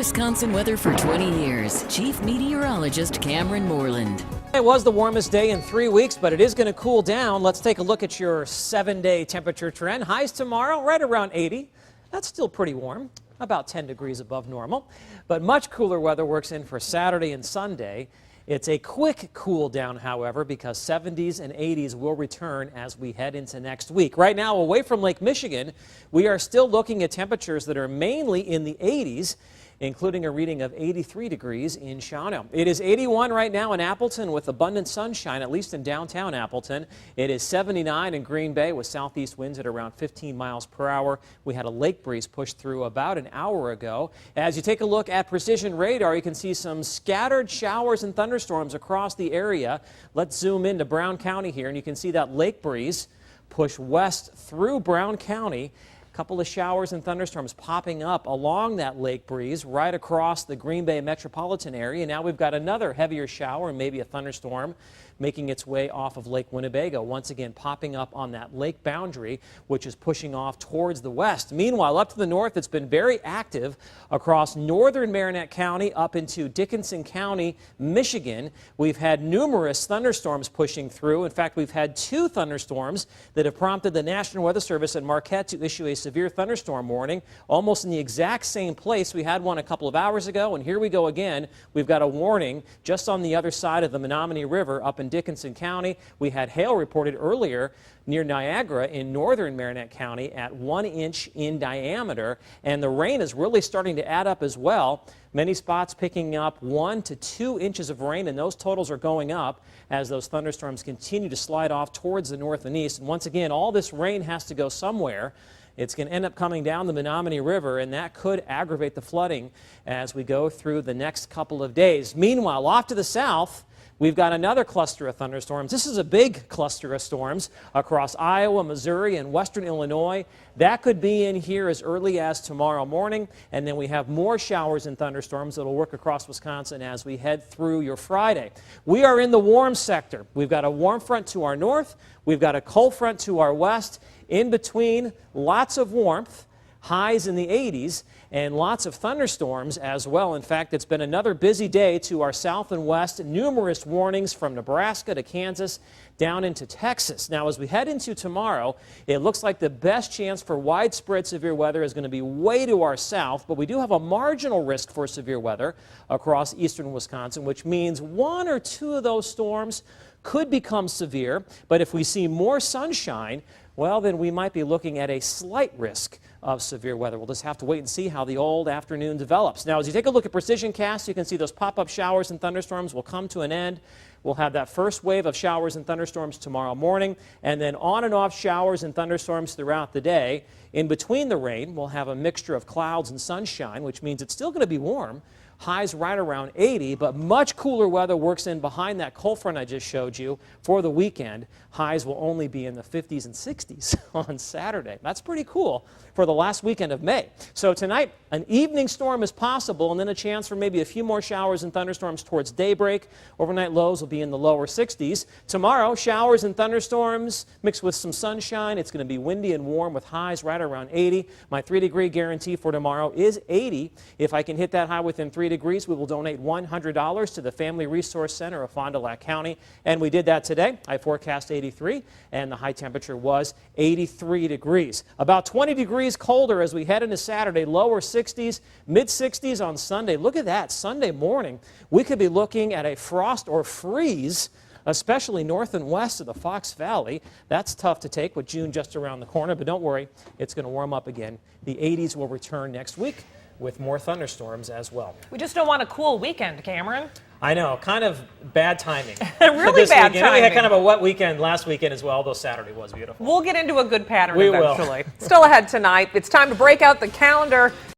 Wisconsin weather for 20 years. Chief Meteorologist Cameron Moreland. It was the warmest day in 3 weeks, but it is going to cool down. Let's take a look at your 7-day temperature trend. Highs tomorrow right around 80. That's still pretty warm, about 10 degrees above normal. But much cooler weather works in for Saturday and Sunday. It's a quick cool down, however, because 70s and 80s will return as we head into next week. Right now, away from Lake Michigan, we are still looking at temperatures that are mainly in the 80s, including a reading of 83 degrees in Shawano. It is 81 right now in Appleton with abundant sunshine, at least in downtown Appleton. It is 79 in Green Bay with southeast winds at around 15 miles per hour. We had a lake breeze push through about an hour ago. As you take a look at precision radar, you can see some scattered showers and thunderstorms across the area. Let's zoom into Brown County here, and you can see that lake breeze push west through Brown County. Couple of showers and thunderstorms popping up along that lake breeze right across the Green Bay metropolitan area. Now we've got another heavier shower and maybe a thunderstorm making its way off of Lake Winnebago, once again popping up on that lake boundary, which is pushing off towards the west. Meanwhile, up to the north, it's been very active across northern Marinette County up into Dickinson County, Michigan. We've had numerous thunderstorms pushing through. In fact, we've had 2 thunderstorms that have prompted the National Weather Service at Marquette to issue a severe thunderstorm warning, almost in the exact same place. We had one a couple of hours ago, and here we go again. We've got a warning just on the other side of the Menominee River up in Dickinson County. We had hail reported earlier near Niagara in northern Marinette County at 1 inch in diameter, and the rain is really starting to add up as well. Many spots picking up 1 to 2 inches of rain, and those totals are going up as those thunderstorms continue to slide off towards the north and east. And once again, all this rain has to go somewhere. It's going to end up coming down the Menominee River, and that could aggravate the flooding as we go through the next couple of days. Meanwhile, off to the south, we've got another cluster of thunderstorms. This is a big cluster of storms across Iowa, Missouri, and western Illinois. That could be in here as early as tomorrow morning, and then we have more showers and thunderstorms that will work across Wisconsin as we head through your Friday. We are in the warm sector. We've got a warm front to our north. We've got a cold front to our west. In between, lots of warmth, highs in the 80s, and lots of thunderstorms as well. In fact, it's been another busy day to our south and west. Numerous warnings from Nebraska to Kansas down into Texas. Now, as we head into tomorrow, it looks like the best chance for widespread severe weather is going to be way to our south, but we do have a marginal risk for severe weather across eastern Wisconsin, which means 1 or 2 of those storms could become severe. But if we see more sunshine, well, then we might be looking at a slight risk of severe weather. We'll just have to wait and see how the old afternoon develops. Now, as you take a look at precision casts, you can see those pop-up showers and thunderstorms will come to an end. We'll have that first wave of showers and thunderstorms tomorrow morning, and then on and off showers and thunderstorms throughout the day. In between the rain, we'll have a mixture of clouds and sunshine, which means it's still going to be warm. Highs right around 80, but much cooler weather works in behind that cold front I just showed you for the weekend. Highs will only be in the 50s and 60s on Saturday. That's pretty cool for the last weekend of May. So tonight, an evening storm is possible, and then a chance for maybe a few more showers and thunderstorms towards daybreak. Overnight lows will be in the lower 60s. Tomorrow, showers and thunderstorms mixed with some sunshine. It's going to be windy and warm with highs right around 80. My 3-degree guarantee for tomorrow is 80. If I can hit that high within 3 degrees, we will donate $100 to the Family Resource Center of Fond du Lac County, and we did that today. I forecast 83, and the high temperature was 83 degrees. About 20 degrees colder as we head into Saturday, lower 60s, mid-60s on Sunday. Look at that, Sunday morning. We could be looking at a frost or freeze, especially north and west of the Fox Valley. That's tough to take with June just around the corner, but don't worry, it's going to warm up again. The 80s will return next week with more thunderstorms as well. We just don't want a cool weekend, Cameron. I know, kind of bad timing. Really bad timing. timing. We had kind of a wet weekend last weekend as well, although Saturday was beautiful. We'll get into a good pattern we eventually. Will. Still ahead tonight, it's time to break out the calendar.